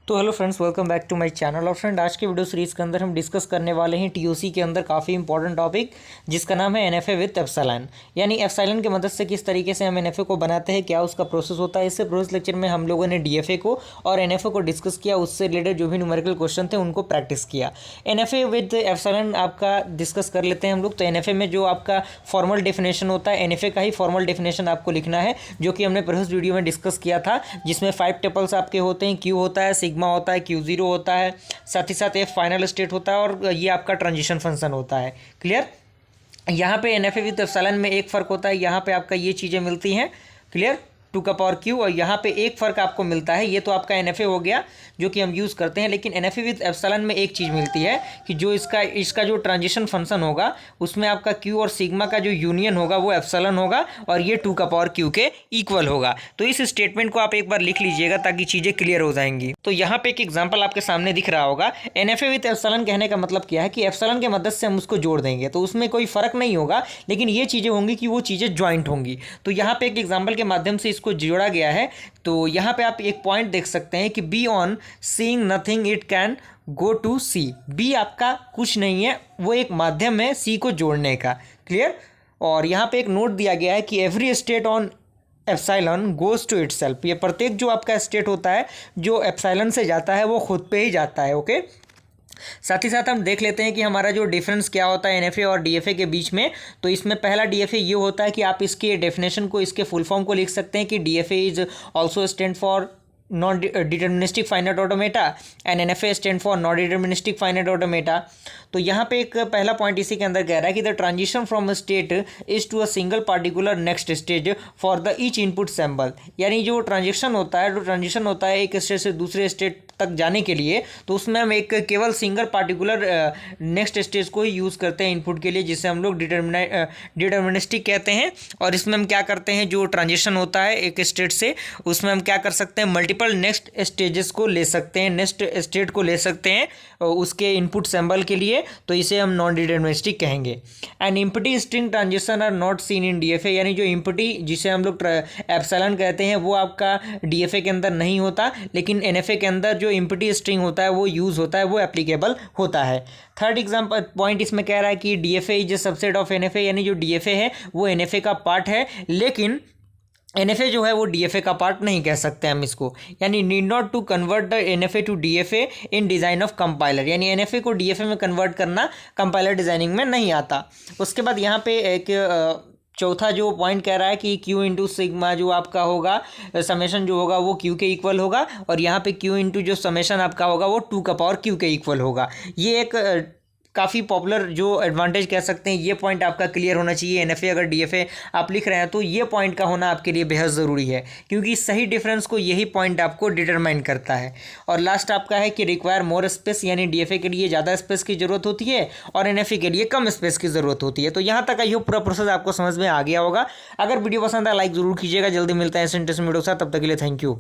तो hello friends, welcome back to my channel. और friend, आज के वीडियो सीरीज़ के अंदर हम डिस्कस करने वाले हैं टीओसी के अंदर काफ़ी इंपॉर्टेंट टॉपिक, जिसका नाम है एनएफए विद एप्सिलॉन। यानी एप्सिलॉन की मदद से किस तरीके से हम एनएफए को बनाते हैं, क्या उसका प्रोसेस होता है। इससे प्रोसेस लेक्चर में हम लोगों ने डीएफए को और एनएफए को डिस्कस किया, उससे रिलेटेड जो भी न्यूमेरिकल क्वेश्चन थे उनको प्रैक्टिस किया। एनएफए विद एप्सिलॉन आपका डिस्कस कर लेते हैं हम लोग। तो एनएफए में जो आपका फॉर्मल डेफिनेशन होता है, एनएफए का ही फॉर्मल डेफिनेशन आपको लिखना है, जो कि हमने प्रीवियस वीडियो में डिस्कस किया था, जिसमें 5 टेबल्स आपके होते हैं। क्यू होता है, सिग्मा होता है, क्यू जीरो होता है, साथ ही साथ एफ फाइनल स्टेट होता है, और ये आपका ट्रांजिशन फंक्शन होता है। क्लियर। यहाँ पे एनएफए विद एप्सिलॉन में एक फ़र्क होता है, यहाँ पे आपका ये चीज़ें मिलती हैं। क्लियर, 2 का पावर क्यू। और यहाँ पे एक फ़र्क आपको मिलता है, ये तो आपका एनएफए हो गया जो कि हम यूज़ करते हैं। लेकिन एनएफए विद एप्सिलॉन में एक चीज़ मिलती है कि जो इसका जो ट्रांजिशन फंक्शन होगा, उसमें आपका क्यू और सिग्मा का जो यूनियन होगा वो एप्सिलॉन होगा, और ये 2 का पावर क्यू के इक्वल होगा। तो इस स्टेटमेंट को आप एक बार लिख लीजिएगा ताकि चीज़ें क्लियर हो जाएंगी। तो यहाँ पे एक एग्जाम्पल आपके सामने दिख रहा होगा। एनएफए विद एप्सिलॉन कहने का मतलब क्या है कि एप्सिलॉन की मदद से हम उसको जोड़ देंगे, तो उसमें कोई फ़र्क नहीं होगा, लेकिन ये चीज़ें होंगी कि वो चीज़ें ज्वाइंट होंगी। तो यहाँ पे एक एग्जाम्पल के माध्यम से इसको जोड़ा गया है। तो यहाँ पे आप एक पॉइंट देख सकते हैं कि B on seeing nothing it can go to C. B आपका कुछ नहीं है, वो एक माध्यम है सी को जोड़ने का। क्लियर। और यहाँ पे एक नोट दिया गया है कि every state on epsilon goes to itself. ये प्रत्येक जो आपका स्टेट होता है जो एप्सिलॉन से जाता है वो खुद पे ही जाता है। ओके। साथ ही साथ हम देख लेते हैं कि हमारा जो डिफरेंस क्या होता है एनएफए और डीएफए के बीच में। तो इसमें पहला डीएफए ये होता है कि आप इसके डेफिनेशन को, इसके फुल फॉर्म को लिख सकते हैं कि DFA is also stand for non deterministic finite automata and NFA stand for non deterministic finite automata. तो यहाँ पे एक पहला पॉइंट इसी के अंदर कह रहा है कि the transition from state is to a single particular next stage for the each input sample. यानी जो ट्रांजिशन होता है एक स्टेट से दूसरे स्टेट तक जाने के लिए, तो उसमें हम एक केवल सिंगल पार्टिकुलर नेक्स्ट स्टेज को ही यूज़ करते हैं इनपुट के लिए, जिसे हम लोग डिटर्मिनिस्टिक कहते हैं। और इसमें हम क्या करते हैं, जो ट्रांजिशन होता है एक स्टेट से, उसमें हम क्या कर सकते हैं, मल्टीपल नेक्स्ट स्टेजेस को ले सकते हैं, नेक्स्ट स्टेट को ले सकते हैं उसके इनपुट सैम्पल के लिए। तो इसे हम नॉन डिटर्मिनिस्टिक कहेंगे। And empty string transition are not seen in DFA. यानी जो इम्पटी जिसे हम लोग एप्सिलॉन कहते हैं वो आपका डीएफए के अंदर नहीं होता, लेकिन एनएफए के अंदर जो इम्पटी स्ट्रिंग होता है वो यूज़ होता है, वो एप्लीकेबल होता है। थर्ड एग्जाम्पल पॉइंट इसमें कह रहा है कि DFA is a subset of NFA. यानी जो डीएफए है वो एनएफए का पार्ट है, लेकिन एनएफए जो है वो डीएफए का पार्ट नहीं कह सकते हम इसको। यानी need not to convert the NFA to DFA in design of compiler. यानी एनएफए को डीएफए में कन्वर्ट करना कंपाइलर डिज़ाइनिंग में नहीं आता। उसके बाद यहाँ पे एक चौथा जो पॉइंट कह रहा है कि Q इंटू सिग्मा जो आपका होगा, समेशन जो होगा वो Q के इक्वल होगा, और यहाँ पे Q इंटू जो समेशन आपका होगा वो 2 का पावर Q के इक्वल होगा। ये एक काफ़ी पॉपुलर जो एडवांटेज कह सकते हैं, ये पॉइंट आपका क्लियर होना चाहिए। एनएफए अगर डीएफए आप लिख रहे हैं तो ये पॉइंट का होना आपके लिए बेहद ज़रूरी है, क्योंकि सही डिफरेंस को यही पॉइंट आपको डिटरमाइन करता है। और लास्ट आपका है कि रिक्वायर मोर स्पेस। यानी डीएफए के लिए ज़्यादा स्पेस की ज़रूरत होती है और एनएफए के लिए कम स्पेस की ज़रूरत होती है। तो यहाँ तक ये पूरा प्रोसेस आपको समझ में आ गया होगा। अगर वीडियो पसंद आए लाइक ज़रूर कीजिएगा। जल्दी मिलता है ऐसे इंटरेस्टिंग वीडियो के साथ, तब तक के लिए थैंक यू।